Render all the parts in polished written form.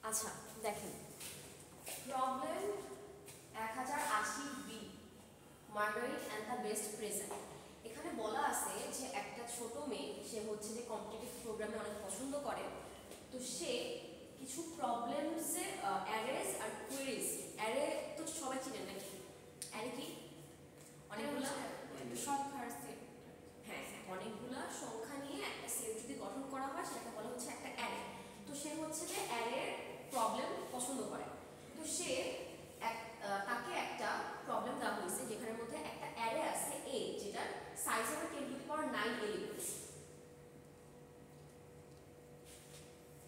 আচ্ছা দেখেন problem 1080B Margarite and the best present. এখানে বলা আছে যে একটা ছোট মেয়ে, সে হচ্ছে যে কম্পিটিটিভ প্রোগ্রামে অনেক পছন্দ করে, তো সে কিছু প্রবলেমসে অ্যারেস আর কুয়েরিজ, অ্যারে তো সবাই চিনেন নাকি? অ্যারে কি? অনেকগুলা সংখ্যার সেট। হ্যাঁ, অনেকগুলা সংখ্যা নিয়ে একটা সেট যদি গঠন করা হয় সেটাকে বলা হচ্ছে একটা অ্যারে। তো সে হচ্ছে যে অ্যারের প্রবলেম পছন্দ করে। তো সে তাকে একটা প্রবলেম দেওয়া হয়েছে যেখানের মধ্যে একটা অ্যারে আছে এ, যেটার সাইজ হবে 10⁹ এলিমেন্টস।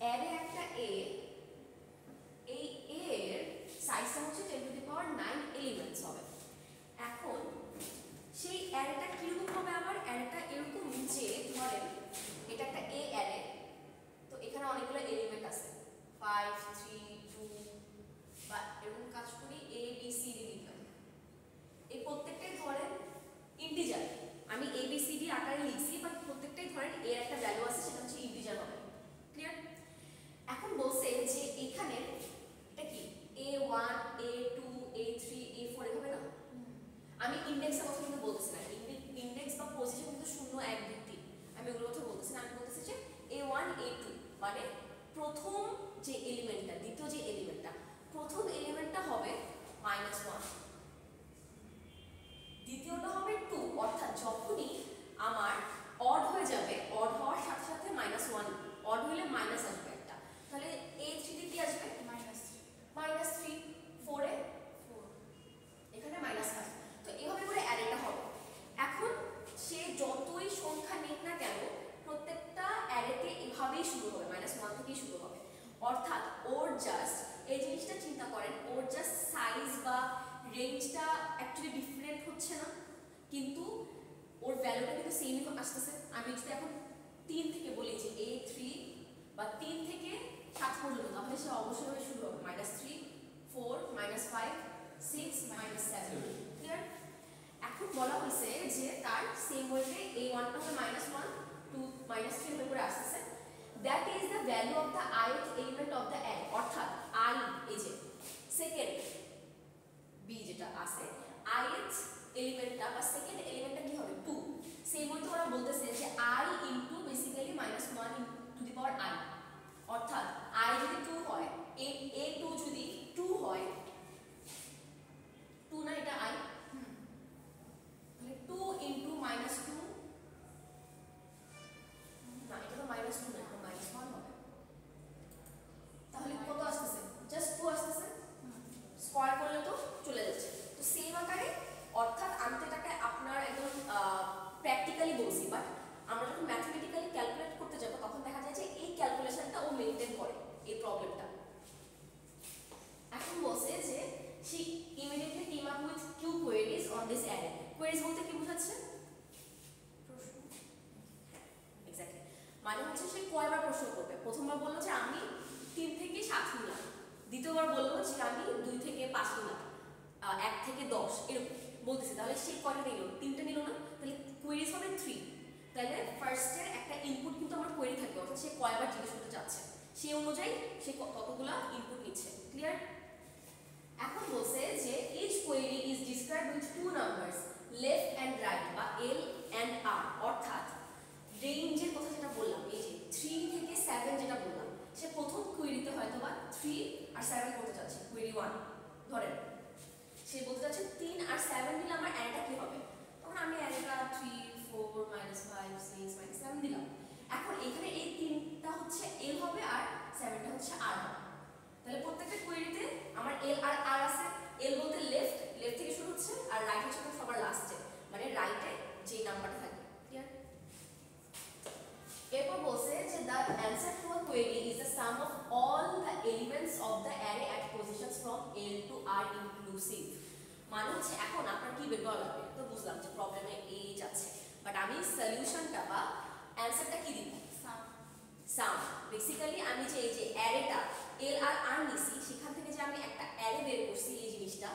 অ্যারে একটা এ, এই এ এর সাইজটা হচ্ছে 10⁹ এলিমেন্টস হবে। এখন সেই অ্যারেটা কিরকম হবে? আবার অ্যারেটা এরকম নিচে ধরেন এটা একটা এ অ্যারে, তো এখানে অনেকগুলো এলিমেন্ট আছে 5 3 2 বা এরকম কাজ করি এ বি সি ডি লিখলাম। এই প্রত্যেকটাই ধরেন ইন্টিজার, আমি এ বি সি ডি আকারে লিখছি, বাট প্রত্যেকটাই ধরেন এর একটা ভ্যালু আছে, সেটা হচ্ছে ইন্টিজার হবে। ক্লিয়ার? এখন বলছে যে এখানে এটা কি a1 a2 a3 a4 এভাবে না, আমি ইন্ডেক্সের কথা কিন্তু বলতেছি না, ইন্ডেক্স বা পজিশন কিন্তু 0 1 2 3, আমি ওগুলোর কথা বলতেছি না। আমি বলতেছি যে a1 a2 মানে প্রথম যে এলিমেন্টটা, দ্বিতীয় যে এলিমেন্টটা, প্রথম এলিমেন্টটা হবে -1, দ্বিতীয়টা হবে 2, অর্থাৎ যখনই আমার অড হয়ে যাবে, অড হওয়ার সাথে সাথে -1, অড হলে মাইনাস আসবে একটা, তাহলে a3 তে কি আসবে? -3, 4 এ 4, এখানে মাইনাস আসবে। তো এইভাবে করে অ্যারেটা হবে। এখন সে যতই সংখ্যা নিক না কেন, প্রত্যেকটা অ্যারেতে এভাবেই শুরু হবে, -1 থেকেই শুরু হবে। অর্থাৎ ওর জাস্ট এই জিনিসটা চিন্তা করেন, ওর জাস্ট সাইজ বা রেঞ্জটা অ্যাকচুয়ালি ডিফারেন্ট হচ্ছে না, কিন্তু ওর ভ্যালুটা কিন্তু সেমই আসতেছে। আমি যদি এখন 3 থেকে বলি যে a3 বা 3 থেকে 7 পর্যন্ত, তাহলে সে অবশ্যই শুরু হবে -3 4 -5 6 -7। ক্লিয়ার? এখন বলা হয়েছে যে তার সেম ওয়েতে a1 টা হবে -1 2 -3 হয়ে করে আসতেছে। That is the value of the ith element of the array, অর্থাৎ i এই যে সেকেন্ড বি যেটা আছে, ith এলিমেন্টটা বা সেকেন্ড এলিমেন্টটা কি হবে? 2। সেম ওয়েতে ওরা বলতেছে যে i into basically -1 to the power i, অর্থাৎ i যদি 2 হয়, a2 যদি 2 হয়, 2 না এটা i, তাহলে 2 ইনটু -2, না এটা তো -2 না, এটা -1 হবে। তাহলে কত আসতেছে? জাস্ট 2 আসতেছে, স্কয়ার করলে তো চলে যাচ্ছে। তো সেম আকারে, অর্থাৎ আমি তো এটাকে আপনার একদম প্র্যাকটিক্যালি বলছি, বাট আমরা যখন ম্যাথমেটিক্যালি ক্যালকুলেট করতে যাব তখন দেখা যায় যে এই ক্যালকুলেশনটা ও মেইনটেইন করে এই প্রবলেমটা। এখন বলছে যে she immediately came up with 2 queries on this array. queries বলতে কি বোঝাচ্ছে? প্রশ্ন। এক্স্যাক্টলি, মানে হচ্ছে সে কয়বার প্রশ্ন করবে। প্রথমবার বললো যে আমি 3 থেকে 7 নিলাম, দ্বিতীয়বার বললো যে আমি 2 থেকে 5 নিলাম, 1 থেকে 10 এরকম বলতেছে। তাহলে সে কয়টা নিল? 3টা নিল না? তাহলে কোয়েরিজ হবে 3। তাহলে ফার্স্টের একটা ইনপুট কিন্তু আমার কোয়েরি থাকবে, অর্থাৎ সে কয়বার জিজ্ঞেস করতে চাচ্ছে সেই অনুযায়ী সে কতগুলা ইনপুট নিচ্ছে। ক্লিয়ার? এখন বলছে যে each query is described with 2 numbers left and right বা l and r, অর্থাৎ রেঞ্জের কথা যেটা বললাম, এই যে 3 থেকে 7 যেটা বললাম, সে প্রথম কোয়েরিতে হয়তো বা 3 আর 7 করতে যাচ্ছে, কোয়েরি 1 ধরেন সে বলতে যাচ্ছে 3 আর 7 দিলে আমার অ্যারেটা কি হবে, তখন আমি অ্যারেটা 3 4 -5 6 -7 দিলাম। এখন এখানে এই 3টা হচ্ছে l হবে আর 7টা হচ্ছে r হবে। তাহলে প্রত্যেকটা কোয়েরিতে আমার l আর r আছে। l বলতে লেফট, লেফট থেকে শুরু হচ্ছে, আর রাইট হচ্ছে সবার লাস্টে, মানে রাইটে যে নাম্বারটা থাকবে। ক্লিয়ার? এরপর বলছে যে the answer to a query is the sum of all the elements of the array at positions from l to r inclusive। মানে হচ্ছে এখন আপনার কি বের করা লাগবে? তো বুঝলাম যে প্রবলেমে এই যাচ্ছে, বাট আমি সলিউশনটা বা অ্যানসারটা কি দিব? সাম। বেসিক্যালি আমি যে এই যে অ্যারেটা l আর r নিছি, সেখান থেকে যে আমি একটা অ্যারে বের করছি এই জিনিসটা,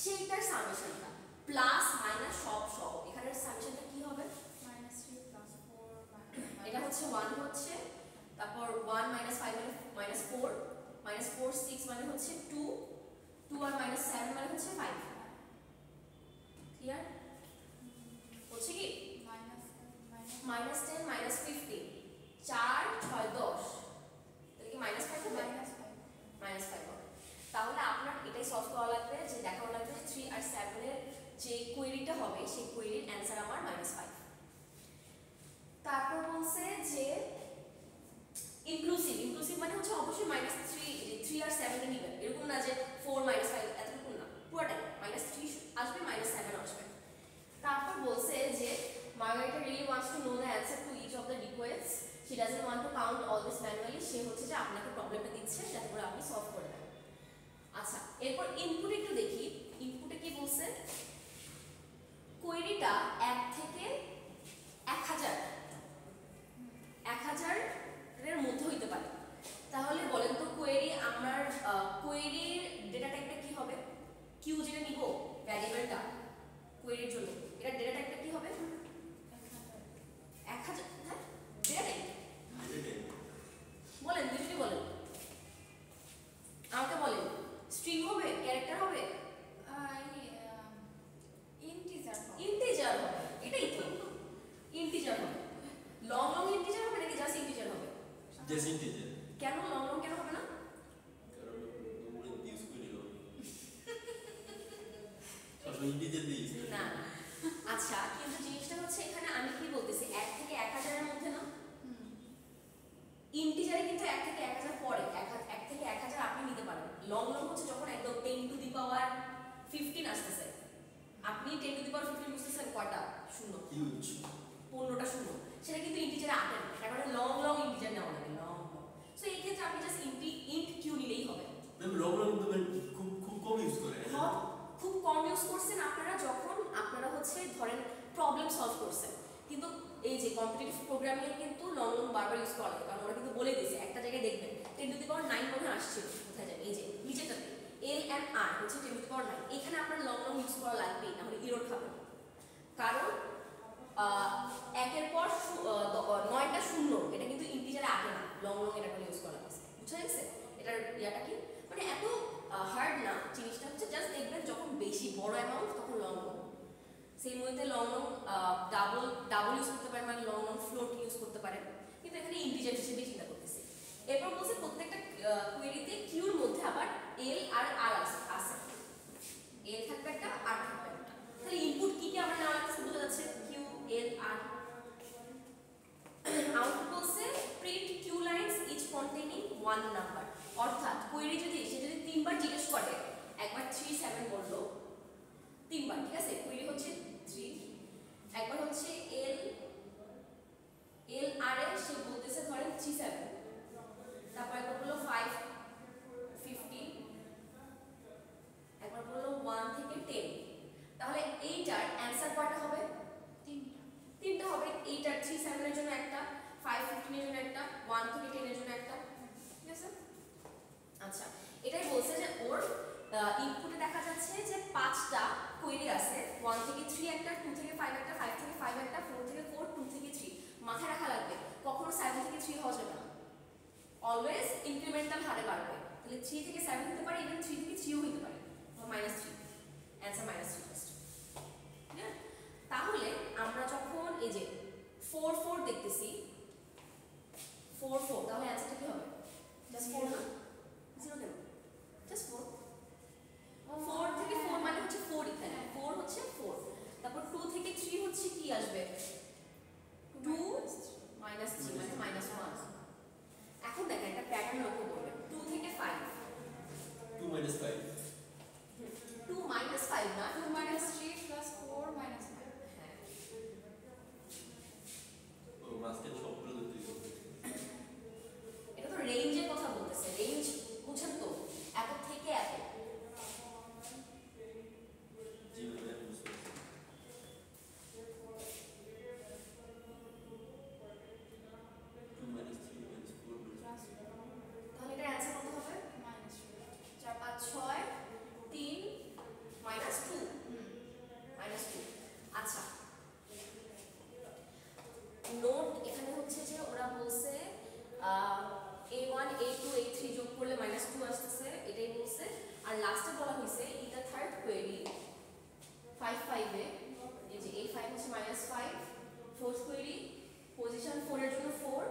সেইটার সামেশনটা প্লাস মাইনাস সব সহ, এখানের সামেশনটা কি হবে? -3 + 4 এটা হচ্ছে 1 হচ্ছে, তারপর 1 - 5 - 4 -4 মানে হচ্ছে 2, 2 আর মাইনাস 7 মানে হচ্ছে 5। ক্লিয়ার হচ্ছে কি? মাইনাস 10 মাইনাস 15, 4 6 10, তাহলে কি মাইনাস 5 হবে? মাইনাস 5 হবে। তাহলে আপনার এটাই সলভ করা লাগবে, যে দেখানো লাগবে যে 3 আর 7 এর যে কোয়েরিটা হবে সেই কোয়েরির অ্যান্সার আমার -5। তারপর বলছে যে ইনক্লুসিভ, ইনক্লুসিভ মানে হচ্ছে অবশ্যই -3, যে 3 আর 7 এ নেবেন, এরকম না যে 4 -5 এতটুকু না, পুরোটাই -3 আসবে -7 আসবে। তারপর বলছে যে Margarita really wants to know the answer to each of the requests. She doesn't want to count all this manually. সে হচ্ছে যে আপনাকে প্রবলেমটা দিচ্ছে যাতে করে আপনি সলভ করে দেন। আচ্ছা, এরপর ইনপুট একটু দেখি। ইনপুটে কি বলছে? কোয়েরিটা 1 থেকে 1000 এর মধ্যে হইতে পারে। তাহলে বলেন তো কোয়েরি আমার কোয়েরির ডেটা টাইপটা কি হবে? কিউ যেটা নিব ভ্যারিয়েবলটা কোয়েরির জন্য, এটা ডেটা টাইপটা কি হবে? 1000। হ্যাঁ, ডেটা টাইপ বলেন, দুটোই বলেন, আমাকে বলেন। স্ট্রিং হবে, ক্যারেক্টার হবে, ইন্টিজার হবে, এটাই তো ইন্টিজার হবে। লং লং ইন্টিজার হবে নাকি জাস্ট ইন্টিজার হবে? Just integer. কেন লং লং কেন হবে না? কারণ আমরা ইউজ করি না, সবসময় ইন্টিজার দিয়ে ইউজ করি না। আচ্ছা, কিন্তু জিনিসটা হচ্ছে এখানে আমি কি বলতেছি, 1 থেকে 1000 এর মধ্যে না, ইন্টিজারে কিন্তু 1 থেকে 1000 পরে, 1 থেকে 1000 আপনি নিতে পারেন। লং লং হচ্ছে যখন একদম 10 টু দি পাওয়ার 15 আসতেছে, আপনি 10 টু দি পাওয়ার 15 বুঝতেছেন কয়টা শূন্য? হিউজ 15টা শূন্য, সেটা কিন্তু ইন্টিজারে আটে না, তার মানে লং লং ইন্টিজার নেওয়া লাগে, লং লং। সো এই ক্ষেত্রে আপনি জাস্ট ইন্ট কিউ নিলেই হবে। ম্যাম লং লং তো খুব খুব কম ইউজ করে, খুব কম ইউজ করছেন আপনারা যখন আপনারা হচ্ছে ধরেন প্রবলেম সলভ করছেন, কিন্তু এই যে কম্পিটিটিভ প্রোগ্রামিং এ কিন্তু লং লং বারবার ইউজ করা লাগে, কারণ ওরা কিন্তু বলে দিয়েছে একটা জায়গায় দেখবেন 10 টু দি পাওয়ার 9 মনে আসছে, কোথায় যাবে এই যে নিচেটাতে এল এন্ড আর হচ্ছে 10 টু দি পাওয়ার 9, এখানে আপনার লং লং ইউজ করা লাগবেই, নাহলে এরর খাবেন। কারণ একের পর 9টা শূন্য, এটা কিন্তু ইন্টিজারে আটে না, লং লং এটা করে ইউজ করা লাগছে। বুঝা গেছে এটার ইয়াটা কি? মানে এত হার্ড না জিনিসটা, হচ্ছে জাস্ট দেখবেন যখন বেশি বড় অ্যামাউন্ট তখন লং লং, সেই মধ্যে লং লং ডাবল ইউজ করতে পারেন, মানে লং লং ফ্লোট ইউজ করতে পারেন, কিন্তু এখানে ইন্টিজার হিসেবে চিন্তা করতেছি। এরপর বলছে প্রত্যেকটা কোয়েরিতে কিউর মধ্যে আবার এল আর আর আছে, এল থাকবে একটা আর থাকবে একটা। তাহলে ইনপুট কি কি আমরা নেওয়া লাগছে বোঝা যাচ্ছে, কিউ এল আর। আউটপুট বলছে print Q lines each containing 1 number, অর্থাৎ কোয়েরি যদি সে যদি 3 বার জিজ্ঞেস করে, একবার 3 7 বললো 3 বার, ঠিক আছে, কোয়েরি হচ্ছে 3, একবার হচ্ছে এল আর এ সে বলতেছে ধরেন 3 7, তারপর একবার বললো 5 15, একবার বললো 1 থেকে 10। তাহলে এইটার অ্যানসার কয়টা হবে? তিনটা হবে। এইটার 3 7 এর জন্য একটা, 5 15 এর জন্য একটা, 1 থেকে 10 এর জন্য একটা, ঠিক আছে। আচ্ছা, এটাই বলছে যে ওর ইনপুটে দেখা যাচ্ছে যে 5টা কোয়েরি আছে, 1 থেকে 3 একটা, 2 থেকে 5 একটা, 5 থেকে 5 একটা, 4 থেকে 4, 2 থেকে 3। মাথায় রাখা লাগবে কখনো 7 থেকে 3 হওয়া যাবে না, অলওয়েজ ইনক্রিমেন্টাল হারে বাড়বে। তাহলে 3 থেকে 7 হতে পারে, ইভেন 3 থেকে 3 ও হতে পারে, -3, অ্যানসার -3 ফার্স্ট। ঠিক আছে, তাহলে আমরা যখন এই যে 4 4 দেখতেছি, 4 4, তাহলে অ্যানসারটা কি হবে? জাস্ট 4 না, 0 কেন? জাস্ট 4, 4 থেকে 4 মানে হচ্ছে 4 এখানে, 4 হচ্ছে 4। তারপর 2 থেকে 3 হচ্ছে কি আসবে? 2 -3 মানে -1। এখন দেখেন একটা প্যাটার্ন লক্ষ্য করবেন, 2 থেকে 5, 2 - 5, 2 -5 না, 2 - 3 + 4 - 5। হ্যাঁ, ও মাস্কের সবগুলো দিতে হবে। এটা তো রেঞ্জের কথা বলতেছে, রেঞ্জ বুঝেন তো, এত থেকে এত। জি ম্যাম, বুঝতে পারছি। 2 - 3 - 4 তাহলে এটার অ্যানসার কত হবে? 4 5 6 আর লাস্টে বলা হয়েছে ইন দ্য থার্ড কোয়েরি 5 এ এই যে এই 5 হচ্ছে -5, ফোর্থ কোয়েরি পজিশন 4 এর জন্য 4।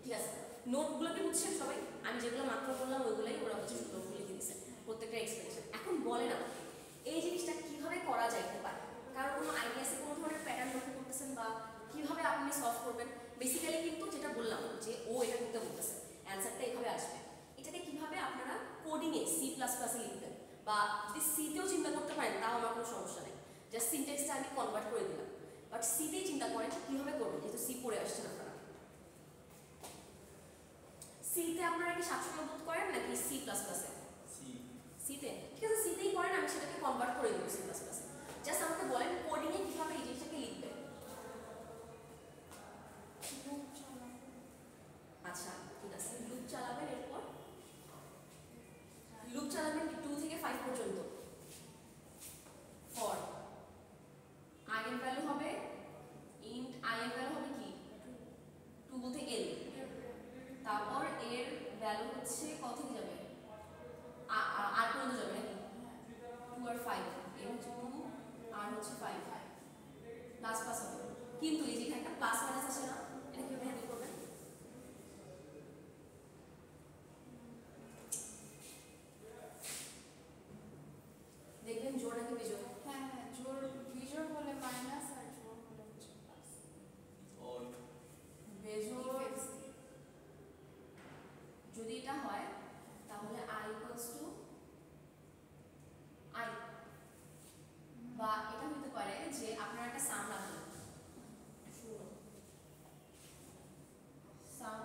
ঠিক আছে, নোটগুলো কি বুঝছেন সবাই? আমি যেগুলো মাত্র বললাম ওইগুলাই ওরা হচ্ছে নোটগুলো লিখে দিয়েছে প্রত্যেকটা এক্সপ্লেনেশন। এখন বলেন না এই জিনিসটা কিভাবে করা যাইতে পারে, কারণ কোনো আইডিয়া আছে, কোনো ধরনের প্যাটার্ন লক্ষ্য করতেছেন বা কিভাবে আপনি সলভ করবেন? বেসিক্যালি কিন্তু যেটা বললাম যে ও এটা করতে বলতেছে, অ্যান্সারটা এভাবে আসবে। এটাকে কিভাবে আপনারা কোডিংয়ে সি প্লাস প্লাসে লিখবেন বা যদি সিতেও চিন্তা করতে পারেন তাও আমার কোনো সমস্যা নেই, জাস্ট সিনট্যাক্সটা আমি কনভার্ট করে দিলাম। বাট সিতেই চিন্তা করেন কিভাবে করবেন, যেহেতু সি পড়ে আসছেন আপনারা। সিতে আপনারা কি স্বাচ্ছন্দ্য বোধ করেন নাকি সি প্লাস প্লাসে? সি। সিতে, ঠিক আছে, সিতেই করেন, আমি সেটাকে কনভার্ট করে দেবো সি প্লাস প্লাসে। জাস্ট আমাকে বলেন কোডিংয়ে কিভাবে এই জিনিসটাকে লিখবেন। আচ্ছা ঠিক আছে, লুপ চালাবেন, এরপর লুপ চালাবেন 2 থেকে 5 পর্যন্ত। ফর আইগেন ভ্যালু হবে ইন্ট, আইগেন ভ্যালু হবে কি 2 বলতে এল, তারপর এর ভ্যালু হচ্ছে কত থেকে যাবে আর পর্যন্ত যাবে নাকি 2 আর 5, এর হচ্ছে 2 আর হচ্ছে 5 প্লাস প্লাস হবে। কিন্তু এই যে এখানে একটা প্লাস মাইনাস আছে না, এটা কিভাবে হ্যান্ডেল করবেন? দেখবেন জোর নাকি বিজোড়? হ্যাঁ হ্যাঁ, জোর বিজোড় হলে মাইনাস আর জোর হলে হচ্ছে প্লাস। অর বেজোড় যদি এটা হয় তাহলে i ইকুয়ালস টু i, বা এটা হতে পারে যে আপনারা একটা সাম রাখবেন, সাম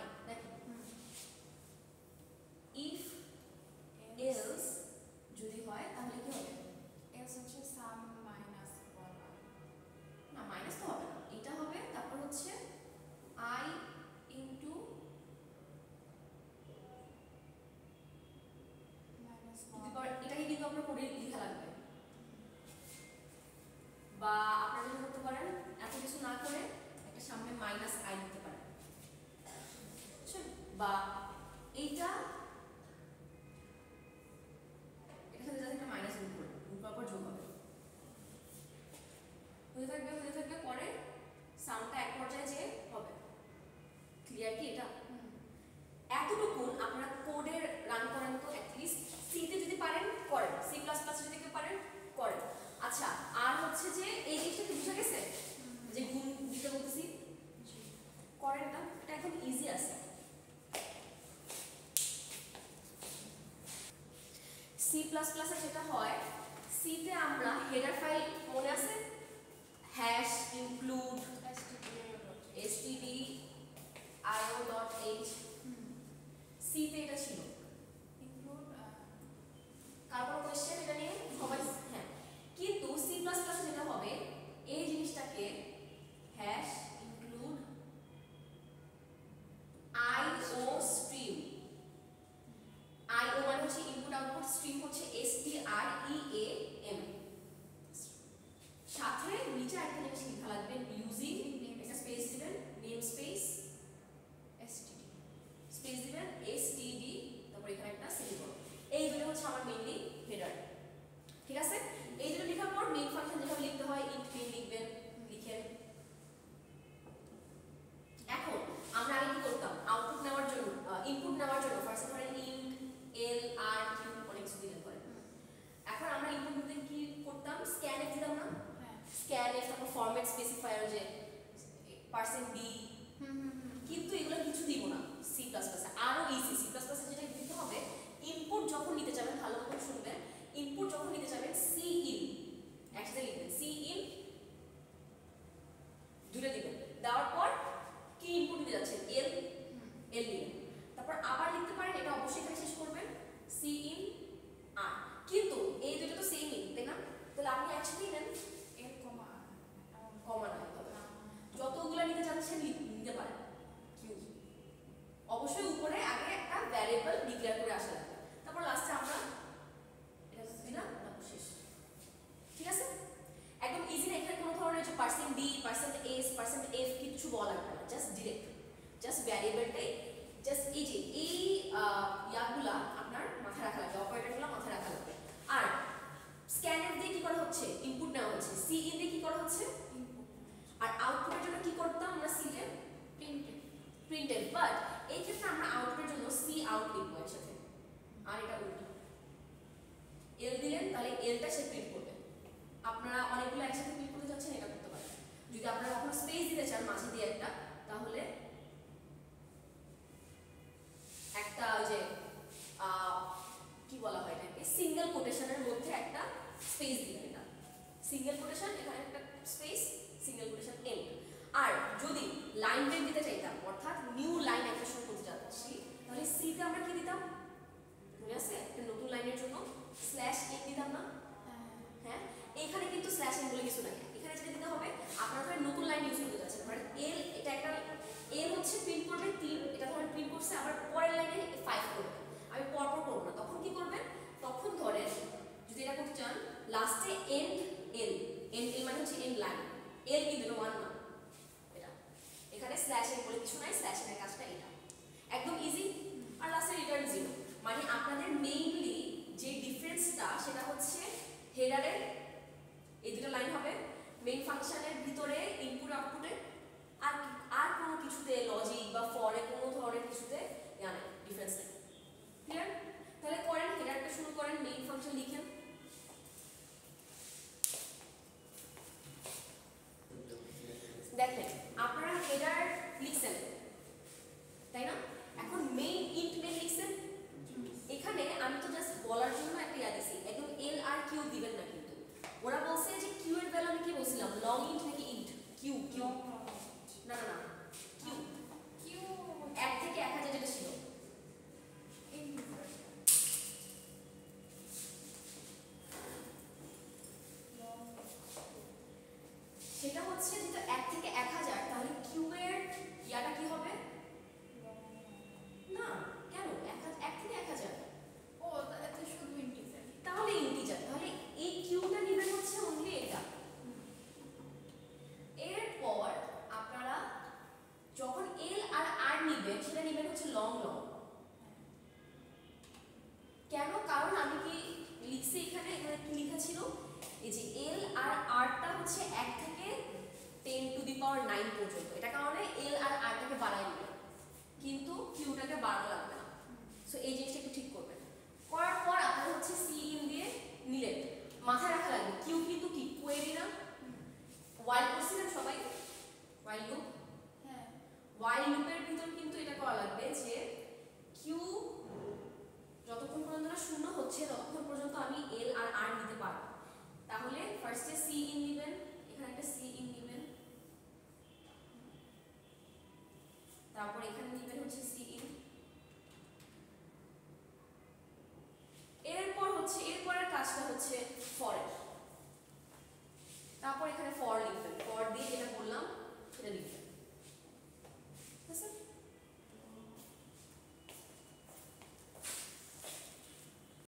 i নাকি ইফ এলস যদি হয় তাহলে কি হবে? এলস হচ্ছে সাম মাইনাস 1। না মাইনাস তো হবে না, এটা হবে, তারপর হচ্ছে i ইনটু মাইনাস এটাকে কিন্তু আপনার কোডে লেখা লাগবে, বা আপনারা যেটা করতে পারেন এত কিছু না করে একটা সামনে মাইনাস আই দিতে পারেন, বুঝছেন? বা এইটা এটার সাথে যাতে একটা মাইনাস গুণ করবেন, গুণ করার পর যোগ হবে, হতে থাকবে পরে সামটা এক পর্যায়ে যে হবে। ক্লিয়ার কি এটা? এতটুকুন আপনারা কোডে রান করেন তো অ্যাটলিস্ট। সিতে যদি পারেন করেন, সি প্লাস প্লাস যদি কেউ পারেন করেন। আচ্ছা, আর হচ্ছে যে এই জিনিসটা কি বুঝা গেছে যে গুণ দিতে বলতেছি, করেন না, এটা একদম ইজি আছে। সি প্লাস প্লাসে যেটা হয়, সিতে আমরা হেডার ফাইল মনে আছে, হ্যাশ ইনক্লুড stdio.h, সিতে এটা ছিল। ইনক্লুড কার কোনো কোয়েশ্চেন এটা নিয়ে? সবাই হ্যাঁ। কিন্তু সি প্লাস প্লাসে যেটা হবে, এই জিনিসটাকে হ্যাশ ইনক্লুড আইও স্ট্রিম, আইও মানে হচ্ছে ইনপুট আউটপুট, স্ট্রিম হচ্ছে STREAM, সাথে নিচে একটা জিনিস লেখা লাগবে ইউজিং, একটা স্পেস দিবেন, নেম স্পেস এসটিডি স্পেস দিবেন STD, তারপর এখানে একটা সেমিকোলন। এইগুলো হচ্ছে আমার মেইনলি হেডার। ঠিক আছে, এই দুটো লেখার পর মেইন ফাংশন যেভাবে লিখতে হয় ইন্ট মেইন লিখবেন, লিখেন। এখন আমরা আগে কি করতাম, আউটপুট নেওয়ার জন্য ইনপুট নেওয়ার জন্য ফার্স্ট ধরেন ইন্ট এল আর কিউ অনেক কিছু দিলেন করে। এখন আমরা ইনপুট নিতে কি করতাম, স্ক্যানএফ দিতাম না, হ্যাঁ স্ক্যানএফ, তারপর ফরম্যাট স্পেসিফায়ার যে %d, কিন্তু এগুলো কিছু দিব না সি প্লাস প্লাসে। আরও ইজি, সি প্লাস প্লাসে যেটা দিতে হবে, ইনপুট যখন নিতে যাবেন, ভালো মতো শুনবেন, ইনপুট যখন নিতে যাবেন সি ইন একসাথে লিখবেন, সি ইন দুটো দিবেন, দেওয়ার পর কি ইনপুট দিতে যাচ্ছেন, এল দিবেন, তারপর আবার লিখতে পারেন, এটা অবশ্যই এখানে শেষ করবেন সি ইন আর। কিন্তু এই দুটো তো সেমই তাই না, তাহলে আপনি একসাথেই নেন, এর কমা কমা না হবে, যতগুলো নিতে যাচ্ছেন নিতে পারেন, অবশ্যই উপরে আগে একটা ভ্যারিয়েবল ডিক্লেয়ার করে আসা লাগবে, তারপর লাস্টে আমরা এটা দিলাম, তারপর শেষ। ঠিক আছে, একদম ইজি না, এখানে কোনো ধরনের যে %d, %s, %f কিছু বলা লাগবে না, জাস্ট ডিরেক্ট, জাস্ট ভ্যারিয়েবলটাই, জাস্ট এই যে এই এই ক্ষেত্রে আমরা আউটপুটের জন্য সি আউট লিখবো একসাথে, আর এটা উল্টো এল দিলেন তাহলে এলটা সে প্রিন্ট করবে। আপনারা অনেকগুলো একসাথে প্রিন্ট করতে যাচ্ছেন, এটা করতে পারেন। যদি আপনারা কখনো স্পেস দিতে চান মাঝে দিয়ে একটা, তাহলে একটা ওই যে কি বলা হয় এটাকে সিঙ্গেল কোটেশনের মধ্যে একটা স্পেস দিবেন। এটা সিঙ্গেল কোটেশন, এখানে একটা স্পেস, সিঙ্গেল কোটেশন এন্ড। আর যদি লাইন ব্রেক দিতে চাইতাম, অর্থাৎ নিউ লাইন একটা শুরু করতে যাচ্ছি, তাহলে সি তে আমরা কি দিতাম মনে আছে? একটা নতুন লাইনের জন্য স্ল্যাশ এ দিতাম না? হ্যাঁ, এখানে কিন্তু স্ল্যাশ এন বলে কিছু নাই। এখানে যেটা দিতে হবে, আপনারা ধরেন নতুন লাইন ইউজ করতে যাচ্ছেন, ধরেন এল, এটা একটা এল হচ্ছে প্রিন্ট করবে 3, এটা ধরেন প্রিন্ট করছে, আবার পরের লাইনে 5 করবে। আমি পরপর করব না, তখন কি করবেন? তখন ধরেন যদি এটা করতে চান লাস্টে এন্ড এল, এন্ড এল মানে হচ্ছে এন্ড লাইন, এল কিন্তু এটা 1 না, এটা এখানে স্ল্যাশ এন বলে কিছু নাই, স্ল্যাশ এনের কাজটা এটা একদম ইজি। আর লাস্টে রিটার্ন 0, মানে আপনাদের মেইনলি যে ডিফারেন্সটা সেটা হচ্ছে হেডারের এই দুটো লাইন হবে, মেইন ফাংশনের ভিতরে ইনপুট আউটপুটে, আর কোনো কিছুতে লজিক বা ফরে কোনো ধরনের কিছুতে জানে ডিফারেন্স নেই। ক্লিয়ার? তাহলে করেন, হেডারটা শুরু করেন, মেইন ফাংশন লিখেন। দেখেন আপনারা হেডার লিখছেন তাই না? এখন মেইন ইন্ট মেইন লিখছেন, এখানে আমি তো জাস্ট বলার জন্য একটা ইয়া দিছি, একদম এল আর কিউ দিবেন না। কিন্তু ওরা বলছে যে কিউ এর ভ্যালু আমি কি বলছিলাম, লং ইন্ট নাকি ইন্ট? কিউ, কিউ না না না, কিউ, কিউ 1 থেকে 1000 যেটা ছিল, সেটা হচ্ছে যেটা 1 থেকে 1000, তাহলে কিউ এর ইয়াটা কি হবে? না কেন 1 থেকে 1000? ও এটা শুধু ইন্টিজার। তাহলে ইন্টিজার, তাহলে এই কিউটা নেবেন হচ্ছে অনলি এটা। এরপর আপনারা যখন এল আর আর নেবেন, সেটা নেবেন হচ্ছে লং লং। কেন? কারণ আমি কি লিখছি এখানে, এখানে কি লেখা ছিল, এই যে এল আর আরটা হচ্ছে 1 থেকে 10 টু দি পাওয়ার 9 পর্যন্ত, এটা কারণে এল আর আরটাকে বাড়াই নেবেন, কিন্তু কিউটাকে বাড়ানো লাগবে না। সো এই জিনিসটা একটু ঠিক করবেন। করার পর আপনারা হচ্ছে সি ইন দিয়ে নিলেন, মাথায় রাখা লাগবে কিউ কিন্তু কি কোয়েরি না? ওয়াইল করছিলেন সবাই, ওয়াইল লুপ। হ্যাঁ, ওয়াইল লুপের ভিতর কিন্তু এটা করা লাগবে যে কিউ যতক্ষণ পর্যন্ত না শূন্য হচ্ছে ততক্ষণ পর্যন্ত আমি এল আর আর নিতে পারবো। তাহলে ফার্স্টে সি ইন নেবেন, এখানে একটা সি ইন নেবেন, তারপর এখানে নেবেন